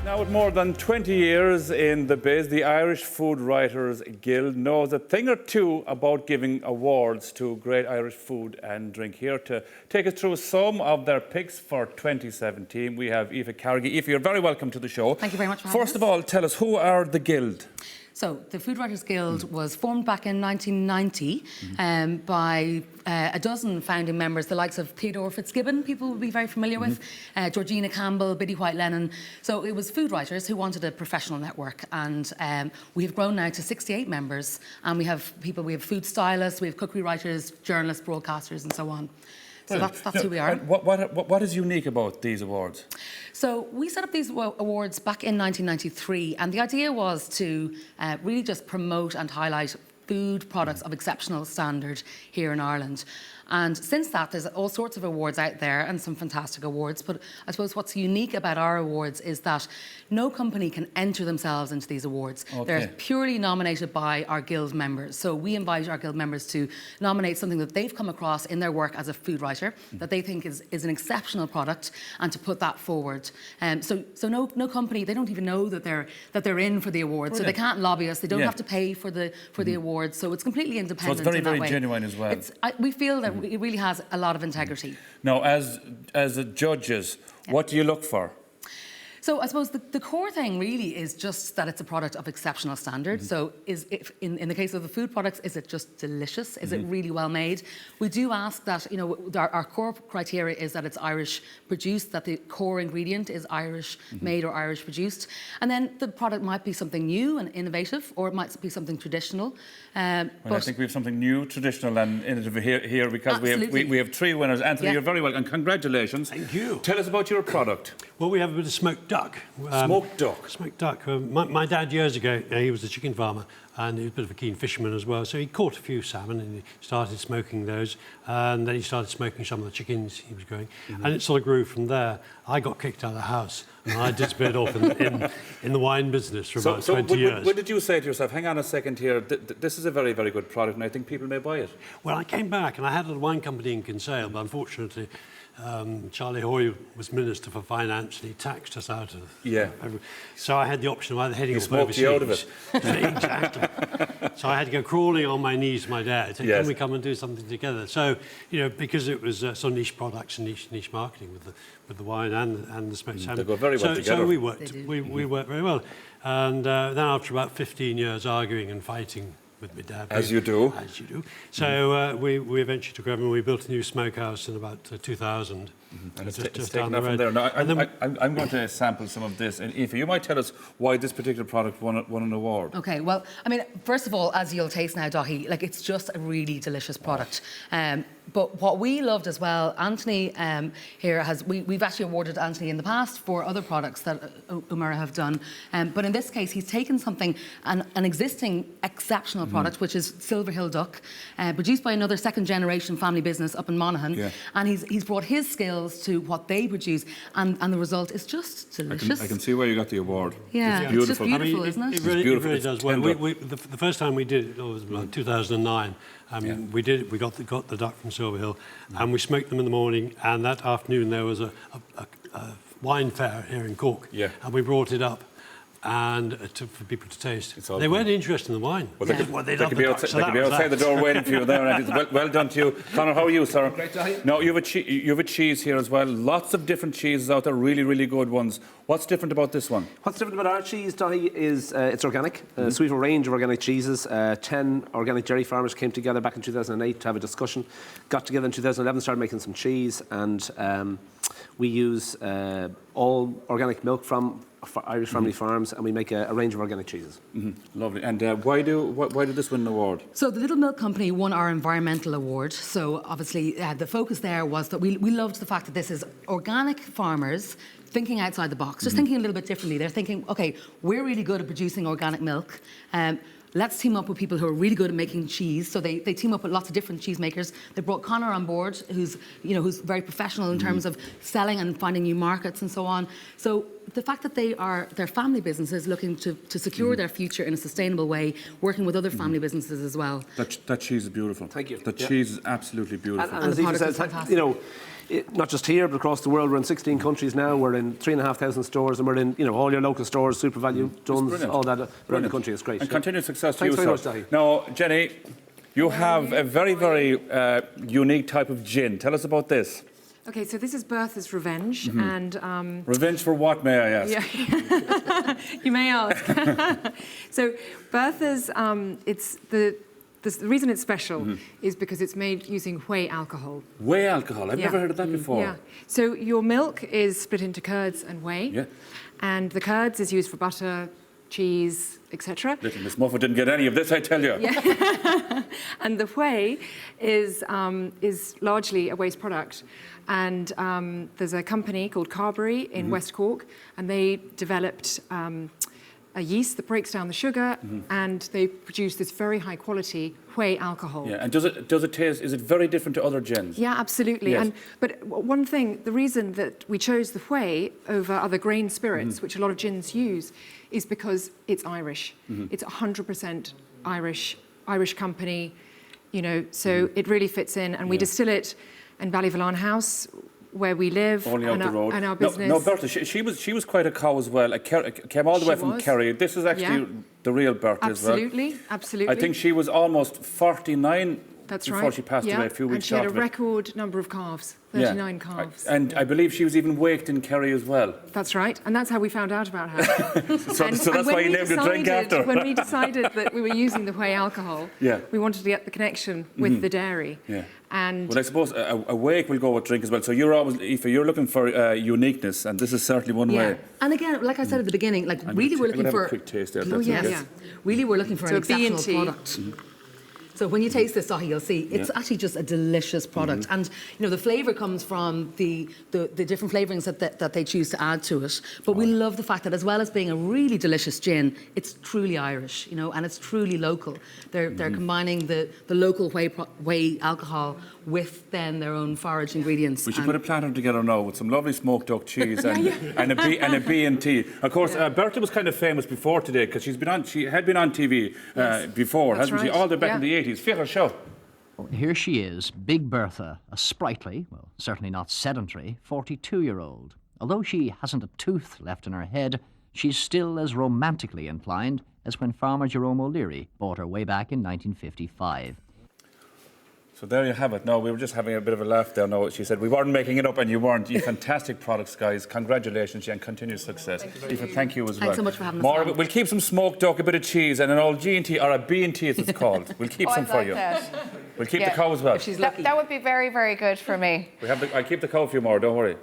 Now, with more than 20 years in the biz, the Irish Food Writers Guild knows a thing or two about giving awards to great Irish food and drink. Here to take us through some of their picks for 2017, we have Aoife Carrigy. Aoife, you're very welcome to the show. Thank you very much for having us. First of all, tell us, who are the Guild? So, the Food Writers Guild was formed back in 1990 by a dozen founding members, the likes of Theodore Fitzgibbon, people will be very familiar with, Georgina Campbell, Biddy White-Lennon. So it was food writers who wanted a professional network, and we have grown now to 68 members, and we have food stylists, we have cookery writers, journalists, broadcasters, and so on. So that's who we are. What is unique about these awards? So we set up these awards back in 1993, and the idea was to really just promote and highlight food products of exceptional standard here in Ireland. And since that, there's all sorts of awards out there and some fantastic awards. But I suppose what's unique about our awards is that no company can enter themselves into these awards. Okay. They're purely nominated by our Guild members. So we invite our Guild members to nominate something that they've come across in their work as a food writer that they think is an exceptional product, and to put that forward. So no company, they don't even know that they're in for the award. Brilliant. So they can't lobby us. They don't have to pay for the awards. So it's completely independent. So it's very, very genuine as well. We feel that it really has a lot of integrity. Now, as judges, what do you look for? So I suppose the core thing really is just that it's a product of exceptional standard. So in the case of the food products, is it just delicious? Is it really well made? We do ask that, you know, our core criteria is that it's Irish produced, that the core ingredient is Irish made or Irish produced. And then the product might be something new and innovative, or it might be something traditional. Well, I think we have something new, traditional and innovative here because we have three winners. Anthony, you're very welcome, and congratulations. Thank you. Tell us about your product. Well, we have a bit of smoked duck. Smoked duck? Smoked duck. My dad, years ago, he was a chicken farmer, and he was a bit of a keen fisherman as well, so he caught a few salmon and he started smoking those, and then he started smoking some of the chickens he was growing, and it sort of grew from there. I got kicked out of the house, and I disappeared off in the wine business for about 20 years. When did you say to yourself, hang on a second here, this is a very, very good product and I think people may buy it? Well, I came back and I had a wine company in Kinsale, but unfortunately Charlie Hoy was Minister for Finance and he taxed us out of so I had the option of either heading off overseas. You out of it. Exactly. So I had to go crawling on my knees to my dad, saying, can we come and do something together? So, you know, because it was some niche products and niche marketing with the wine and the smoked salmon. They go very well together. So we worked very well. And then after about 15 years arguing and fighting with my dad. As you do. So we eventually took over and we built a new smokehouse in about 2000. And it's taken off from there. Now, I'm going to sample some of this. And Aoife, you might tell us why this particular product won an award. Okay, well, I mean, first of all, as you'll taste now, Daithí, like, it's just a really delicious product. But what we loved as well, Anthony here we've actually awarded Anthony in the past for other products that Umara have done. But in this case, he's taken something, an existing exceptional product, which is Silver Hill Duck, produced by another second-generation family business up in Monaghan. And he's brought his skills to what they produce, and the result is just delicious. I can see where you got the award. Yeah, it's beautiful. It's just beautiful, isn't it? It really does. Well, the first time we did it was like 2009. We got the duck from Silver Hill, and we smoked them in the morning. And that afternoon there was a wine fair here in Cork, and we brought it up. And for people to taste. They weren't interested in the wine. Well, they could be outside the door waiting for you there. And well done to you. Conor, how are you, sir? Great to have you. No, you have a cheese here as well. Lots of different cheeses out there, really, really good ones. What's different about this one? What's different about our cheese, Daithí, is it's organic. So we have a range of organic cheeses. 10 organic dairy farmers came together back in 2008 to have a discussion. Got together in 2011, started making some cheese, and we use all organic milk from Irish family farms, and we make a range of organic cheeses. Lovely. And why did this win an award? So the Little Milk Company won our environmental award. So obviously the focus there was that we loved the fact that this is organic farmers thinking outside the box, just thinking a little bit differently. They're thinking, okay, we're really good at producing organic milk. Let's team up with people who are really good at making cheese. So they team up with lots of different cheesemakers. They brought Conor on board, who's very professional in terms of selling and finding new markets and so on. So the fact that they're family businesses looking to secure their future in a sustainable way, working with other family businesses as well. That cheese is beautiful. Thank you. The cheese is absolutely beautiful. And as Aoife says, you know, not just here, but across the world. We're in 16 countries now. We're in 3,500 stores, and we're in all your local stores, Super Value, Dunnes, all that around the country. It's great. And continued success to Thanks you, very sir. much, Dahi. Now, Jenny, you have a very, very unique type of gin. Tell us about this. Okay, so this is Bertha's Revenge, and Revenge for what, may I ask? yeah, you may ask. So Bertha's, it's the reason it's special is because it's made using whey alcohol. Whey alcohol. I've Yeah. never heard of that before. Yeah. So your milk is split into curds and whey. Yeah. And the curds is used for butter, cheese, etc. Little Miss Muffet didn't get any of this, I tell you. And the whey is largely a waste product. And there's a company called Carberry in West Cork, and they developed a yeast that breaks down the sugar, and they produce this very high quality whey alcohol. Yeah, and does it taste, is it very different to other gins? Yeah, absolutely. Yes. But one thing, the reason that we chose the whey over other grain spirits, which a lot of gins use, is because it's Irish. It's 100% Irish company, so it really fits in. And we distill it in Ballyvillan House, where we live, Only out the road. and our business. No, Bertha, she was quite a cow as well. Came all the way She from was. Kerry. This is actually the real Bertha as well. Absolutely. I think she was almost 49 That's before right. she passed away a few weeks And she had a after it. record number of calves, 39 calves. And I believe she was even waked in Kerry as well. That's right, and that's how we found out about her. So that's why when you we named the drink decided- after. When we decided that we were using the whey alcohol, Yeah. we wanted to get the connection with the dairy. Yeah. And Well, I suppose a wake will go with drink as well. So you're always, Aoife, you're looking for uniqueness, and this is certainly one way. And again, like I said at the beginning, like really we're I'm looking gonna have for. a quick taste there. if Oh that's yes, okay. Yeah. really we're looking for So an exceptional B&T. product. So when you taste this, Dahi, you'll see it's actually just a delicious product, and the flavour comes from the different flavourings that they choose to add to it. But we love the fact that as well as being a really delicious gin, it's truly Irish, and it's truly local. They're combining the local whey alcohol with then their own forage ingredients. We should put a platter together now with some lovely smoked duck cheese and a B&T. Of course, Bertha was kind of famous before today because she had been on TV before, That's hasn't she? right. All the way back in Yeah. the 80s. Fiona, show. Here she is, Big Bertha, a sprightly, well, certainly not sedentary, 42-year-old. Although she hasn't a tooth left in her head, she's still as romantically inclined as when farmer Jerome O'Leary bought her way back in 1955. So there you have it. No, we were just having a bit of a laugh there. No, she said we weren't making it up, and you weren't. You fantastic products, guys. Congratulations, and continued success. Aoife, thank you as well. Thanks so much for having us More on. of it. We'll keep some smoked duck, a bit of cheese, and an old G&T or a B&T as it's called. We'll keep some I'd for like you. that. We'll keep Yeah. the cow as well. She's lucky. That would be very, very good for me. I'll keep the cow for you more. Don't worry.